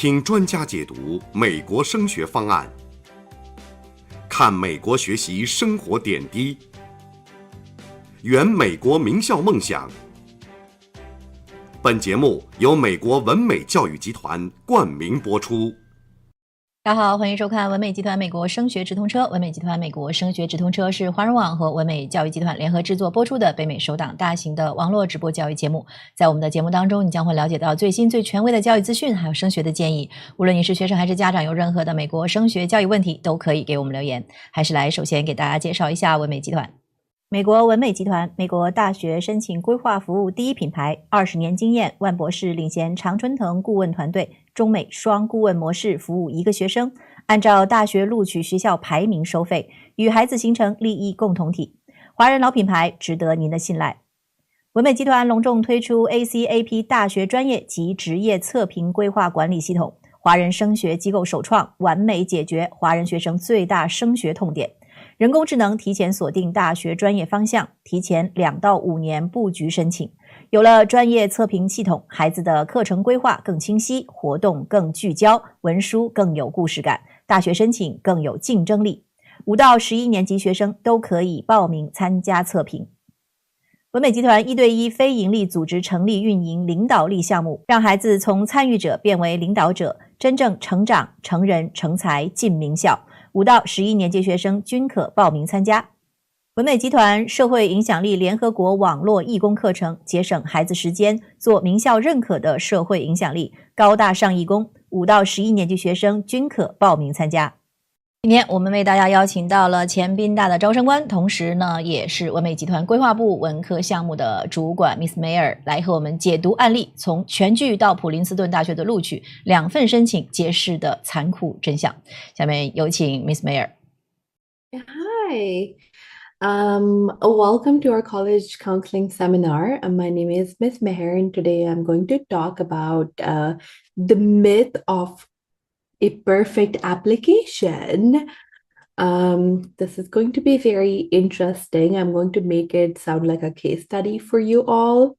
听专家解读美国升学方案，看美国学习生活点滴，圆美国名校梦想。本节目由美国文美教育集团冠名播出。大家好，欢迎收看文美集团美国升学直通车。文美集团美国升学直通车是华人网和文美教育集团联合制作播出的北美首档大型的网络直播教育节目。在我们的节目当中，你将会了解到最新最权威的教育资讯，还有升学的建议。无论你是学生还是家长，有任何的美国升学教育问题，都可以给我们留言。还是来首先给大家介绍一下文美集团。美国文美集团，美国大学申请规划服务第一品牌，20年经验，万博士领衔常春藤顾问团队，中美双顾问模式服务一个学生，按照大学录取学校排名收费，与孩子形成利益共同体。华人老品牌，值得您的信赖。文美集团隆重推出 ACAP 大学专业及职业测评规划管理系统，华人升学机构首创，完美解决华人学生最大升学痛点。人工智能提前锁定大学专业方向，提前2到5年布局申请。有了专业测评系统，孩子的课程规划更清晰，活动更聚焦，文书更有故事感，大学申请更有竞争力。5到11年级学生都可以报名参加测评。文美集团1对1非营利组织成立运营领导力项目，让孩子从参与者变为领导者，真正成长、成人、成才进名校。5到11年级学生均可报名参加。文美集团社会影响力联合国网络义工课程，节省孩子时间，做名校认可的社会影响力，高大上义工。5到11年级学生均可报名参加。今天我们为大家邀请到了前宾大的招生官，同时呢也是文美集团规划部文科项目的主管 Miss Mayer 来和我们解读案例，从全剧到普林斯顿大学的录取2份申请揭示的残酷真相。下面有请 Miss Mayer。 Hi, welcome to our college counseling seminar. My name is Miss Meher, and today I'm going to talk about the myth of a perfect application. This is going to be very interesting. I'm going to make it sound like a case study for you all.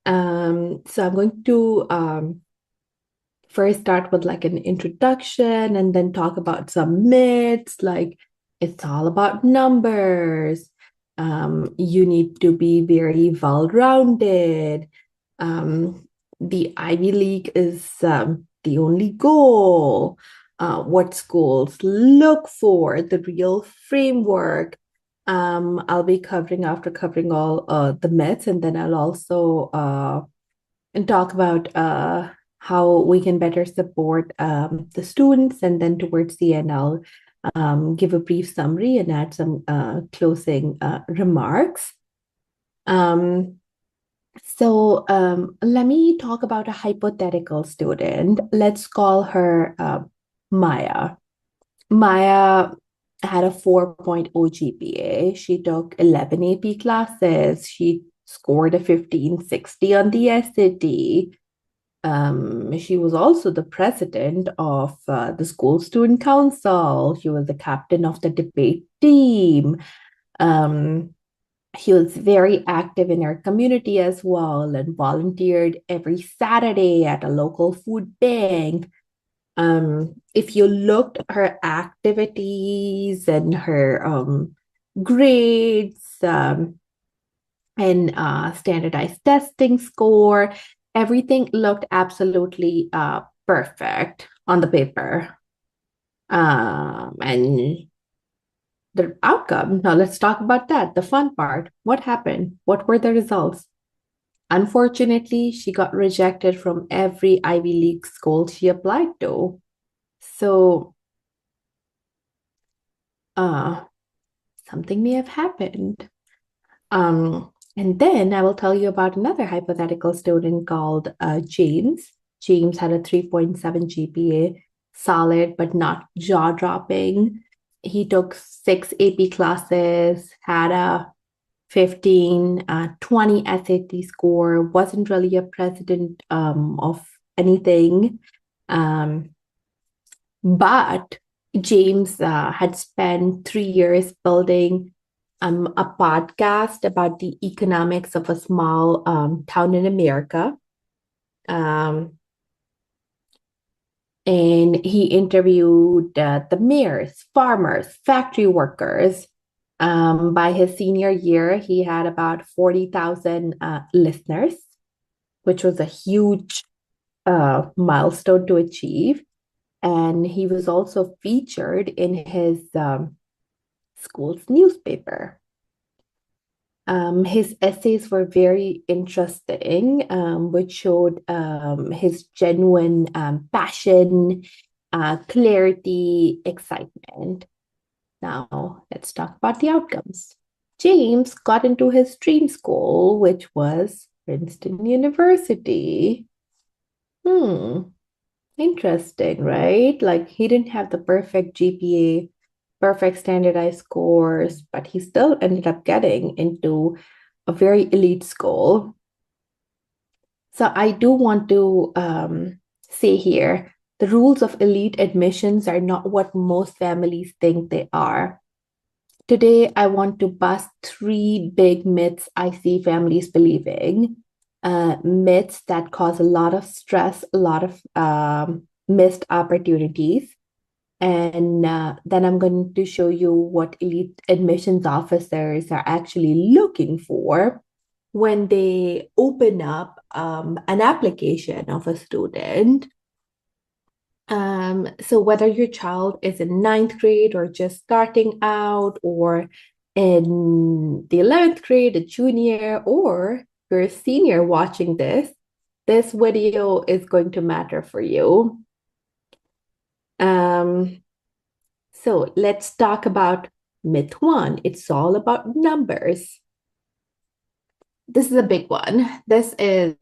So I'm going to first start with like an introduction and then talk about some myths, like it's all about numbers. You need to be very well-rounded. The Ivy League is the only goal, what schools look for, the real framework. I'll be covering all the myths, and then I'll also talk about how we can better support the students, and then towards the end I'll give a brief summary and add some closing remarks. So let me talk about a hypothetical student. Let's call her Maya. Maya had a 4.0 GPA. She took 11 AP classes. She scored a 1560 on the SAT. She was also the president of the school student council. She was the captain of the debate team. She was very active in her community as well and volunteered every Saturday at a local food bank. If you looked at her activities and her grades and standardized testing score, everything looked absolutely perfect on the paper. And the outcome, now let's talk about that, the fun part. What happened? What were the results? Unfortunately, she got rejected from every Ivy League school she applied to. So, something may have happened. And then I will tell you about another hypothetical student called James. James had a 3.7 GPA, solid but not jaw-dropping. He took 6 AP classes, had a 15, 20 SAT score, wasn't really a president of anything. But James had spent 3 years building a podcast about the economics of a small town in America. And he interviewed the mayors, farmers, factory workers. By his senior year, he had about 40,000 listeners, which was a huge milestone to achieve. And he was also featured in his school's newspaper. His essays were very interesting, which showed his genuine passion, clarity, excitement. Now, let's talk about the outcomes. James got into his dream school, which was Princeton University. Interesting, right? Like he didn't have the perfect GPA, perfect standardized scores, but he still ended up getting into a very elite school. So I do want to say here, the rules of elite admissions are not what most families think they are. Today, I want to bust 3 big myths I see families believing. Myths that cause a lot of stress, a lot of missed opportunities. And then I'm going to show you what elite admissions officers are actually looking for when they open up an application of a student. So whether your child is in 9th grade or just starting out, or in the 11th grade, a junior, or you're a senior watching this video is going to matter for you. So let's talk about myth 1. It's all about numbers. This is a big one. This is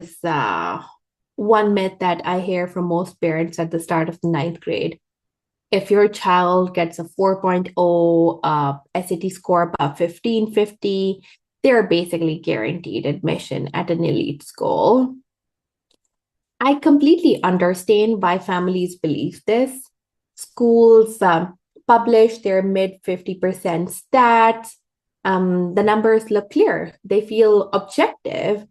one myth that I hear from most parents at the start of the 9th grade. If your child gets a 4.0 SAT score above 1550, they're basically guaranteed admission at an elite school. I completely understand why families believe this. Schools publish their mid 50% stats. The numbers look clear. They feel objective.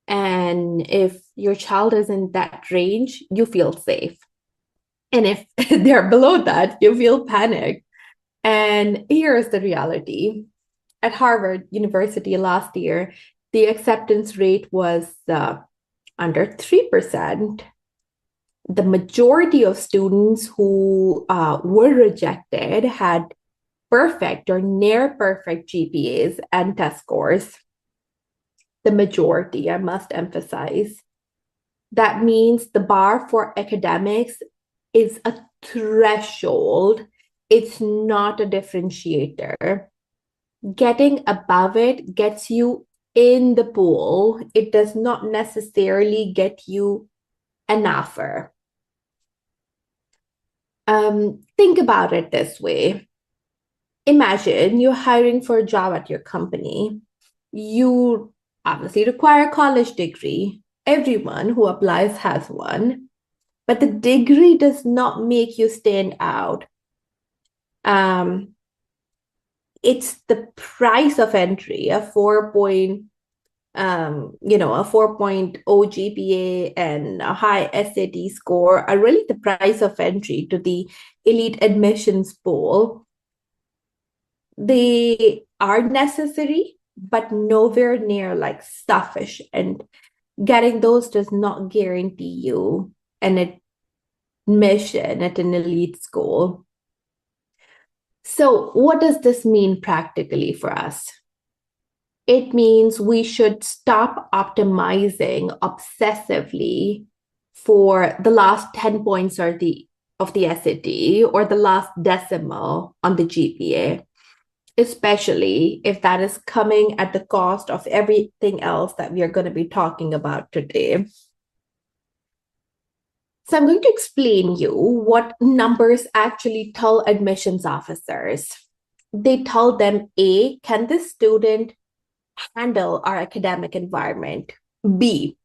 And if your child is in that range, you feel safe. And if they're below that, you feel panicked. And here's the reality. At Harvard University last year, the acceptance rate was under 3%. The majority of students who were rejected had perfect or near perfect GPAs and test scores. The majority, I must emphasize. That means the bar for academics is a threshold. It's not a differentiator. Getting above it gets you in the pool. It does not necessarily get you an offer. Think about it this way. Imagine you're hiring for a job at your company. You obviously require a college degree. Everyone who applies has one. But the degree does not make you stand out. It's the price of entry, a 4.0 GPA and a high SAT score are really the price of entry to the elite admissions pool. They are necessary, but nowhere near like sufficient. Getting those does not guarantee you an admission at an elite school. So what does this mean practically for us? It means we should stop optimizing obsessively for the last 10 points of the SAT or the last decimal on the GPA, especially if that is coming at the cost of everything else that we are going to be talking about today. So I'm going to explain you what numbers actually tell admissions officers. They tell them, A, can this student handle our academic environment? B,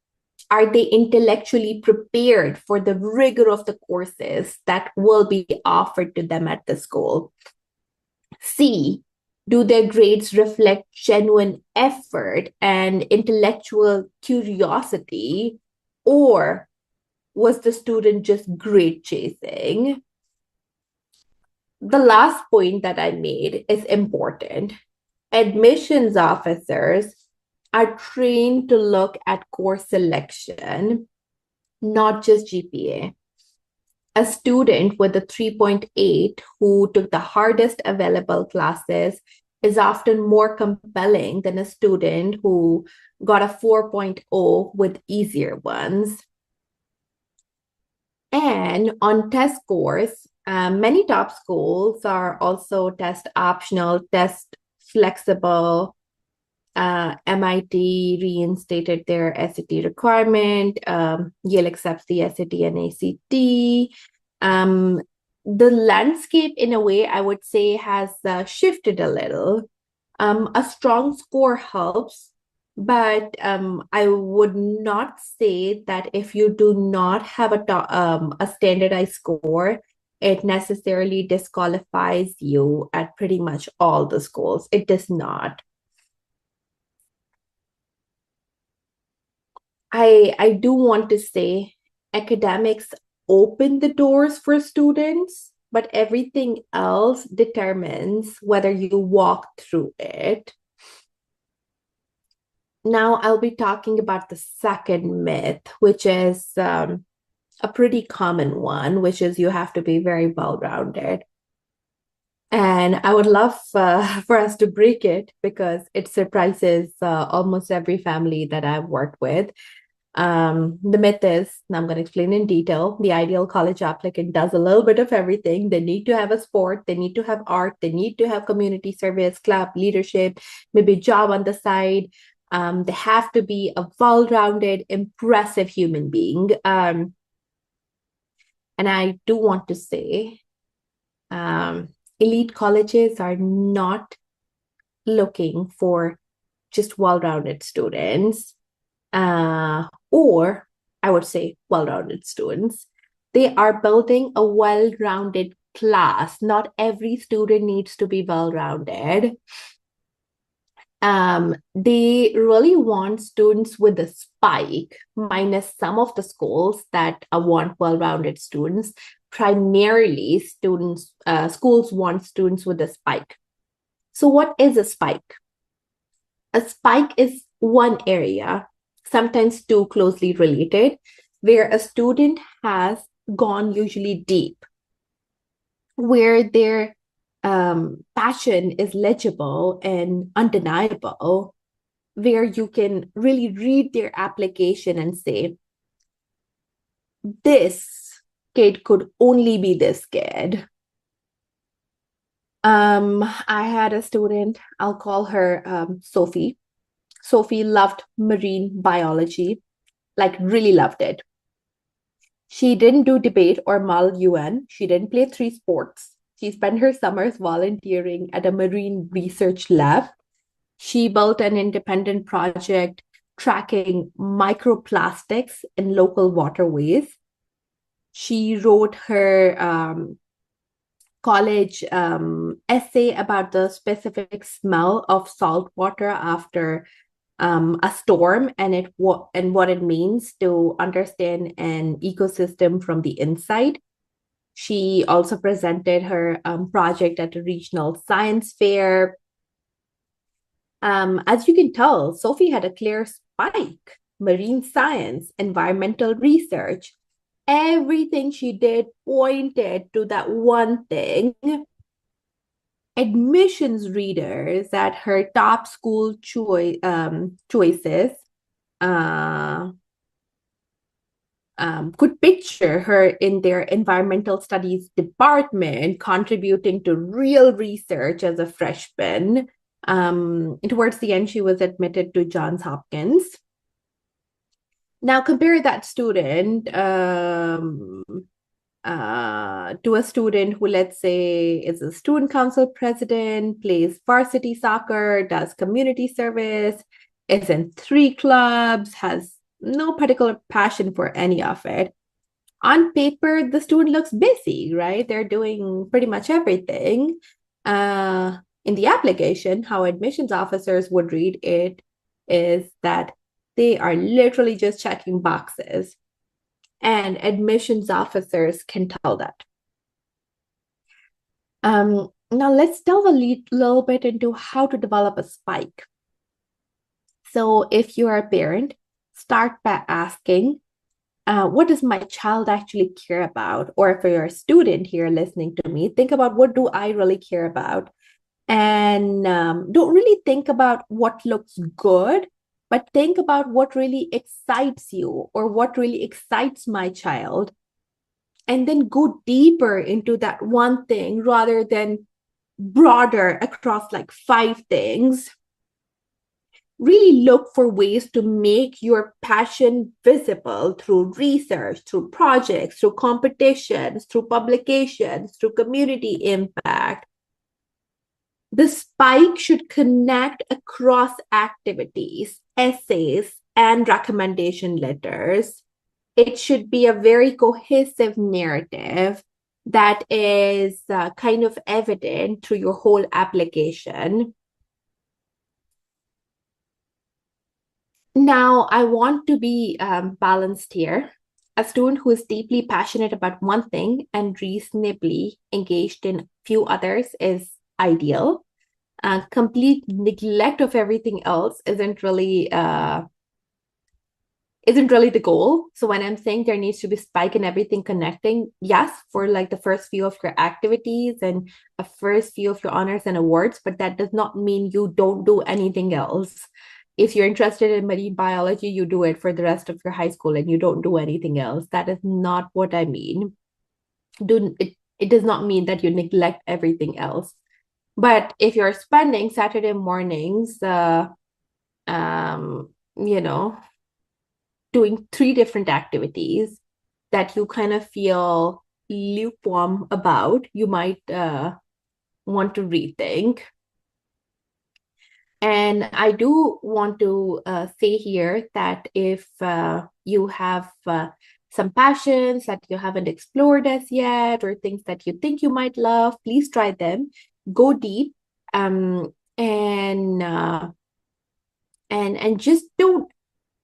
are they intellectually prepared for the rigor of the courses that will be offered to them at the school? C, do their grades reflect genuine effort and intellectual curiosity? Or Was the student just grade chasing? The last point that I made is important. Admissions officers are trained to look at course selection, not just GPA. A student with a 3.8 who took the hardest available classes is often more compelling than a student who got a 4.0 with easier ones. And on test scores, many top schools are also test optional, test flexible. MIT reinstated their SAT requirement. Yale accepts the SAT and ACT. The landscape, in a way, I would say, has shifted a little. A strong score helps, but I would not say that if you do not have a standardized score, it necessarily disqualifies you at pretty much all the schools. It does not. I do want to say academics open the doors for students, but everything else determines whether you walk through it. Now I'll be talking about the second myth, which is a pretty common one, which is you have to be very well-rounded. And I would love for us to break it because it surprises almost every family that I've worked with. The myth is, and I'm going to explain in detail, the ideal college applicant does a little bit of everything. They need to have a sport, they need to have art, they need to have community service, club, leadership, maybe a job on the side. They have to be a well-rounded, impressive human being. And I do want to say, elite colleges are not looking for just well-rounded students. Or I would say well-rounded students. They are building a well-rounded class. Not every student needs to be well-rounded. They really want students with a spike, minus some of the schools that want well-rounded students. Primarily, schools want students with a spike. So what is a spike? A spike is one area, sometimes too closely related, where a student has gone usually deep, where their passion is legible and undeniable, where you can really read their application and say, this kid could only be this kid. I had a student, I'll call her Sophie. Sophie loved marine biology, like really loved it. She didn't do debate or Mal UN. She didn't play 3 sports. She spent her summers volunteering at a marine research lab. She built an independent project tracking microplastics in local waterways. She wrote her college essay about the specific smell of salt water after a storm and what it means to understand an ecosystem from the inside. She also presented her project at a regional science fair. As you can tell, Sophie had a clear spike: marine science, environmental research. Everything she did pointed to that one thing. Admissions readers at her top school choices could picture her in their environmental studies department contributing to real research as a freshman. Towards the end, she was admitted to Johns Hopkins. Now compare that student to a student who, let's say, is a student council president, plays varsity soccer, does community service, is in 3 clubs, has no particular passion for any of it. On paper, the student looks busy, right? They're doing pretty much everything. In the application, how admissions officers would read it is that they are literally just checking boxes. and admissions officers can tell that. Now let's delve a little bit into how to develop a spike. So if you are a parent, start by asking, what does my child actually care about? Or if you're a student here listening to me, think about, what do I really care about? And don't really think about what looks good, but think about what really excites you or what really excites my child. And then go deeper into that one thing rather than broader across like 5 things. Really look for ways to make your passion visible through research, through projects, through competitions, through publications, through community impact. The spike should connect across activities, essays, and recommendation letters. It should be a very cohesive narrative that is kind of evident through your whole application. Now, I want to be balanced here. A student who is deeply passionate about one thing and reasonably engaged in few others is ideal. Complete neglect of everything else isn't really the goal. So when I'm saying there needs to be spike in everything connecting, yes, for like the first few of your activities and a first few of your honors and awards, but that does not mean you don't do anything else. If you're interested in marine biology, you do it for the rest of your high school and you don't do anything else. That is not what I mean. It does not mean that you neglect everything else. But if you're spending Saturday mornings, doing 3 different activities that you kind of feel lukewarm about, you might want to rethink. And I do want to say here that if you have some passions that you haven't explored as yet, or things that you think you might love, please try them. Go deep, and just don't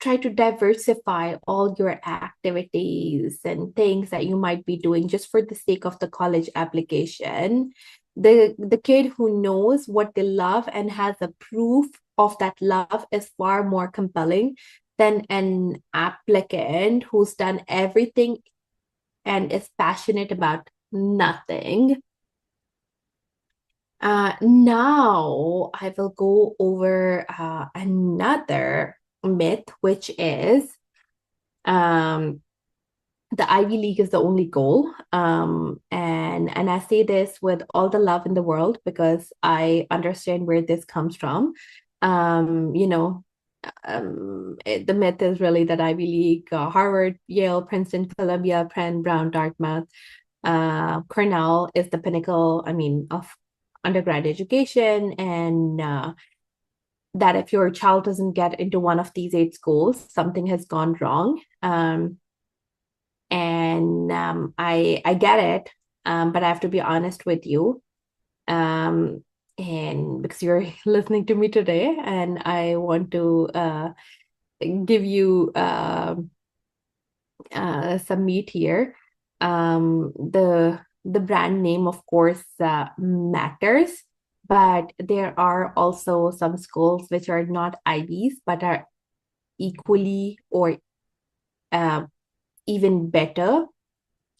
try to diversify all your activities and things that you might be doing just for the sake of the college application. The kid who knows what they love and has a proof of that love is far more compelling than an applicant who's done everything and is passionate about nothing. Now I will go over another myth, which is the Ivy League is the only goal. And I say this with all the love in the world because I understand where this comes from. The myth is really that Ivy League, Harvard, Yale, Princeton, Columbia, Penn, Brown, Dartmouth, Cornell is the pinnacle, of undergrad education, and that if your child doesn't get into one of these 8 schools, something has gone wrong. I get it, but I have to be honest with you, and because you're listening to me today, and I want to give you some meat here. The brand name, of course, matters, but there are also some schools which are not Ivies, but are equally or even better.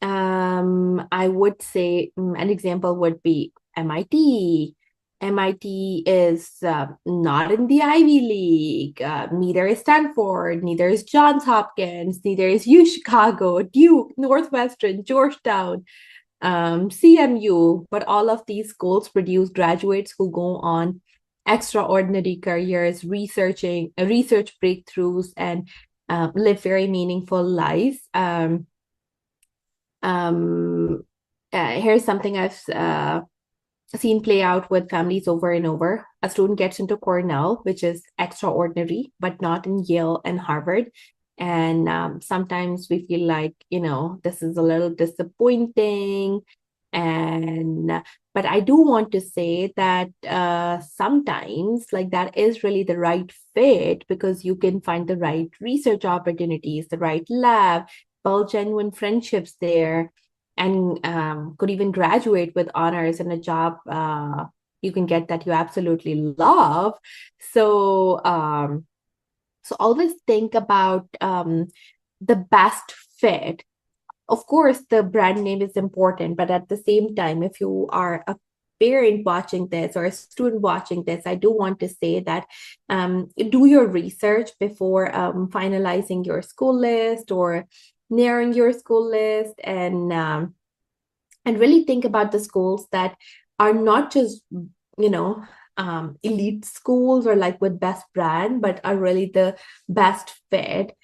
I would say an example would be MIT. MIT is not in the Ivy League. Neither is Stanford, neither is Johns Hopkins, neither is U Chicago, Duke, Northwestern, Georgetown, CMU. But all of these schools produce graduates who go on extraordinary careers, research breakthroughs, and live very meaningful lives. Here's something I've seen play out with families over and over. A student gets into Cornell, which is extraordinary, but not in Yale and Harvard. And sometimes we feel like, this is a little disappointing. But I do want to say that sometimes like that is really the right fit, because you can find the right research opportunities, the right lab, build genuine friendships there, and could even graduate with honors in a job you can get that you absolutely love. So so always think about the best fit. Of course, the brand name is important, but at the same time, if you are a parent watching this or a student watching this, I do want to say that do your research before finalizing your school list or narrowing your school list, and really think about the schools that are not just, elite schools or like with best brand, but are really the best fit.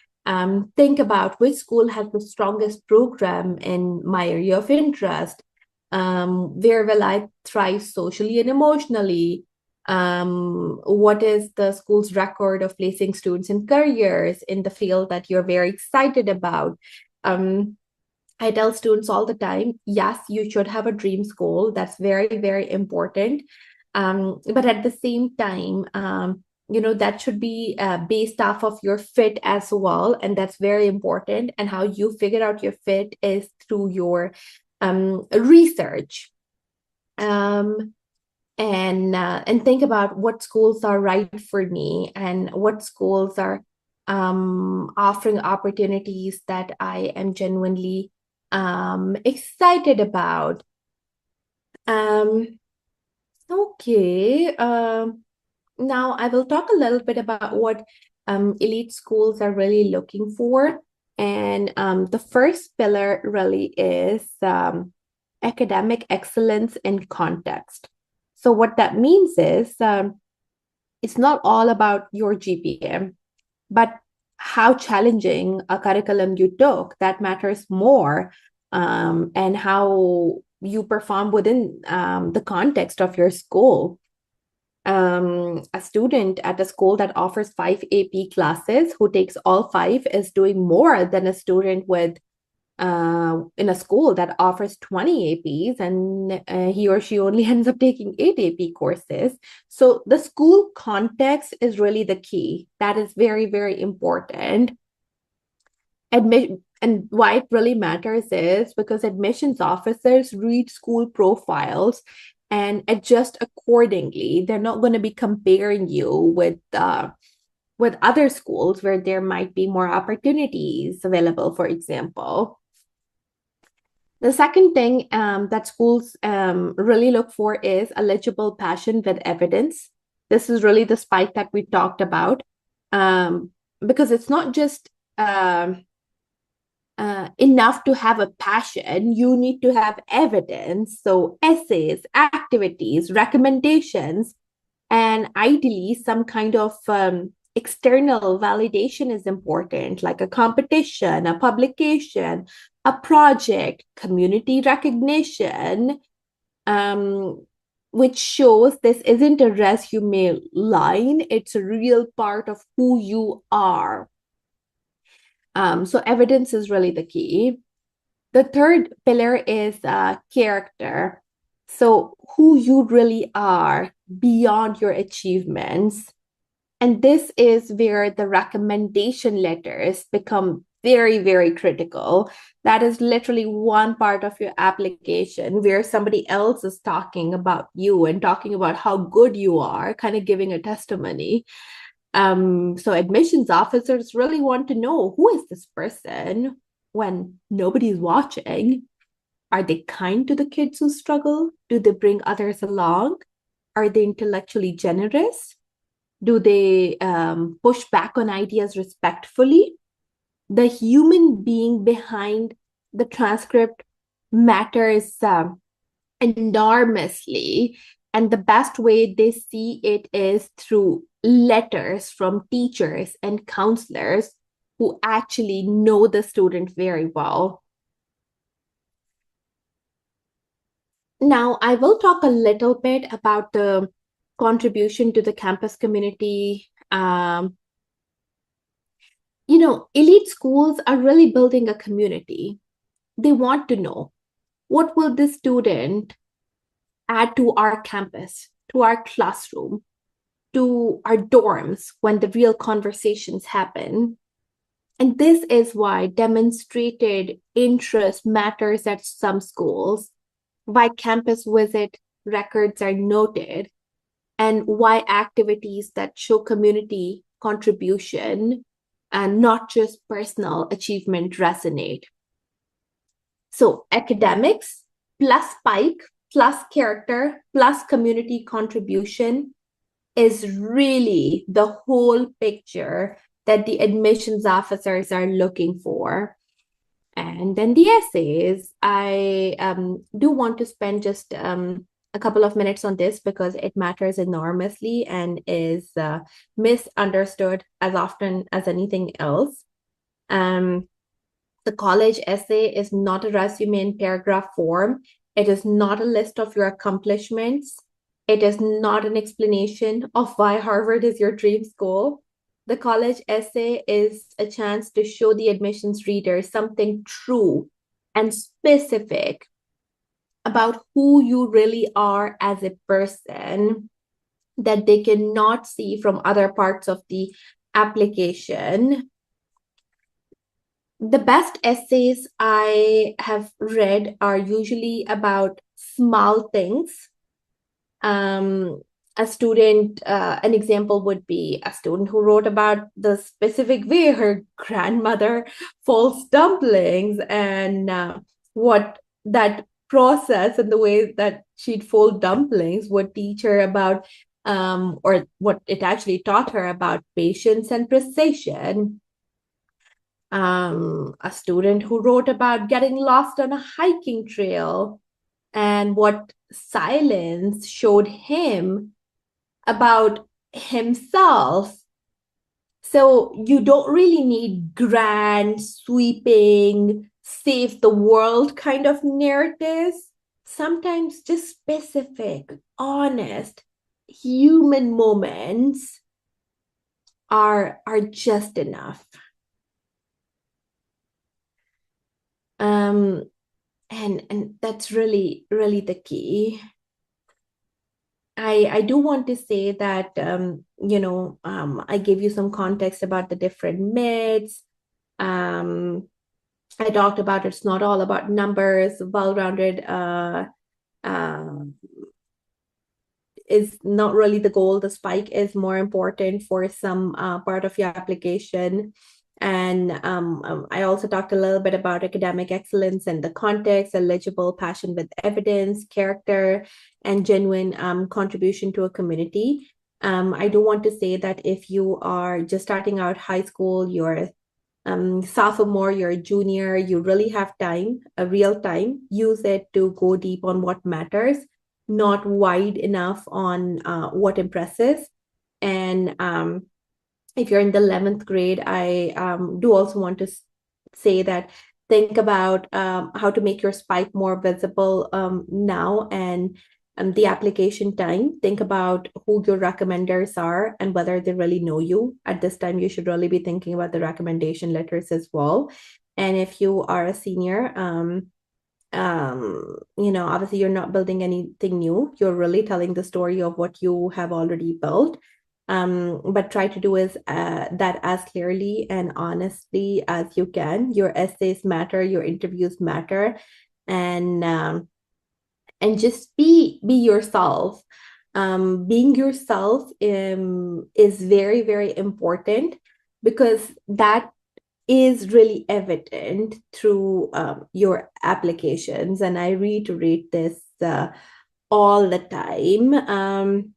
Think about which school has the strongest program in my area of interest. Where will I thrive socially and emotionally? What is the school's record of placing students in careers in the field that you're very excited about? I tell students all the time, yes, you should have a dream school. That's very, very important. But at the same time, that should be based off of your fit as well. And that's very important. And how you figure out your fit is through your research. And think about what schools are right for me and what schools are offering opportunities that I am genuinely excited about. Okay. Now I will talk a little bit about what elite schools are really looking for. And the first pillar really is academic excellence in context. So what that means is it's not all about your GPA, but how challenging a curriculum you took that matters more, and how you perform within the context of your school. A student at a school that offers 5 AP classes who takes all 5 is doing more than a student with in a school that offers 20 APs and he or she only ends up taking 8 AP courses. So the school context is really the key. That is very, very important. And why it really matters is because admissions officers read school profiles and adjust accordingly. They're not going to be comparing you with other schools where there might be more opportunities available, for example. The second thing that schools really look for is eligible passion with evidence. This is really the spike that we talked about, because it's not just enough to have a passion. You need to have evidence. So essays, activities, recommendations, and ideally some kind of external validation is important, like a competition, a publication, a project, community recognition, which shows this isn't a resume line, it's a real part of who you are. So evidence is really the key. The third pillar is character. So who you really are beyond your achievements. And this is where the recommendation letters become very, very critical. That is literally one part of your application where somebody else is talking about you and talking about how good you are, kind of giving a testimony. So admissions officers really want to know, who is this person when nobody's watching? Are they kind to the kids who struggle? Do they bring others along? Are they intellectually generous? Do they push back on ideas respectfully? The human being behind the transcript matters enormously. And the best way they see it is through letters from teachers and counselors who actually know the student very well. Now, I will talk a little bit about the contribution to the campus community. Elite schools are really building a community. They want to know, what will this student add to our campus, to our classroom, to our dorms when the real conversations happen? And this is why demonstrated interest matters at some schools, why campus visit records are noted, and why activities that show community contribution and not just personal achievement resonate. So academics plus spike plus character plus community contribution is really the whole picture that the admissions officers are looking for. And then the essays, I do want to spend just a couple of minutes on this because it matters enormously and is misunderstood as often as anything else. The college essay is not a resume in paragraph form. It is not a list of your accomplishments. It is not an explanation of why Harvard is your dream school. The college essay is a chance to show the admissions reader something true and specific about who you really are as a person that they cannot see from other parts of the application. The best essays I have read are usually about small things. A student, an example would be a student who wrote about the specific way her grandmother folds dumplings and what that process and the way that she'd fold dumplings would teach her about, or what it actually taught her about patience and precision. A student who wrote about getting lost on a hiking trail and what silence showed him about himself. So you don't really need grand, sweeping, save the world kind of narratives. Sometimes just specific, honest, human moments are just enough. And that's really, really the key. I do want to say that, I gave you some context about the different myths. I talked about it's not all about numbers, well-rounded is not really the goal. The spike is more important for some part of your application. And I also talked a little bit about academic excellence and the context, eligible, passion with evidence, character, and genuine contribution to a community. I do want to say that if you are just starting out high school, you're sophomore, you're a junior, you really have time, a real time. Use it to go deep on what matters, not wide enough on what impresses. And if you're in the 11th grade, I do also want to say that think about how to make your spike more visible now and the application time. Think about who your recommenders are and whether they really know you. At this time, you should really be thinking about the recommendation letters as well. And if you are a senior, obviously you're not building anything new. You're really telling the story of what you have already built. But try to do that as clearly and honestly as you can. Your essays matter, your interviews matter, and just be yourself. Being yourself is very, very important because that is really evident through your applications. And I reiterate this all the time.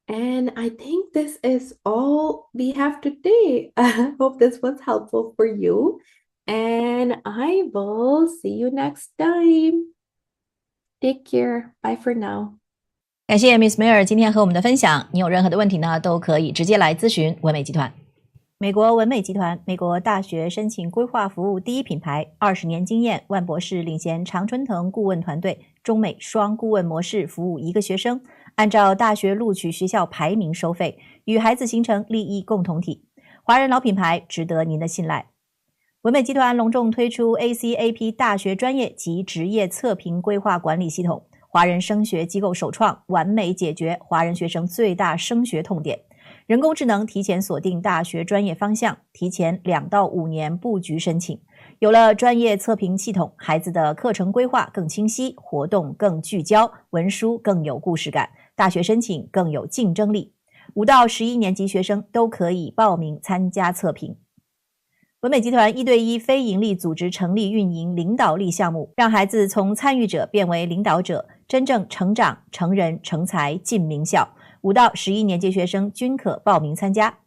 And I think this is all we have today. I hope this was helpful for you. And I will see you next time. Take care. Bye for now. 感谢 Miss 梅尔今天和我们的分享。你有任何的问题呢，都可以直接来咨询文美集团。美国文美集团，美国大学申请规划服务第一品牌，20年经验，万博士领衔常春藤顾问团队，中美双顾问模式服务一个学生，按照大学录取学校排名收费，与孩子形成利益共同体。华人老品牌，值得您的信赖。文美集团隆重推出 ACAP 大学专业及职业测评规划管理系统，华人升学机构首创，完美解决华人学生最大升学痛点。人工智能提前锁定大学专业方向，提前2到5年布局申请。有了专业测评系统，孩子的课程规划更清晰，活动更聚焦，文书更有故事感，大学申请更有竞争力。5到11年级学生都可以报名参加测评。文美集团1对1非营利组织成立运营领导力项目，让孩子从参与者变为领导者，真正成长、成人、成才进名校。5到11年级学生均可报名参加。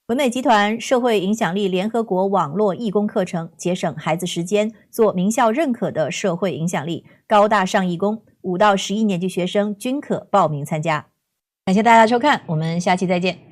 文美集团社会影响力联合国网络义工课程，节省孩子时间，做名校认可的社会影响力，高大上义工。5到11年级学生均可报名参加。感谢大家的收看，我们下期再见。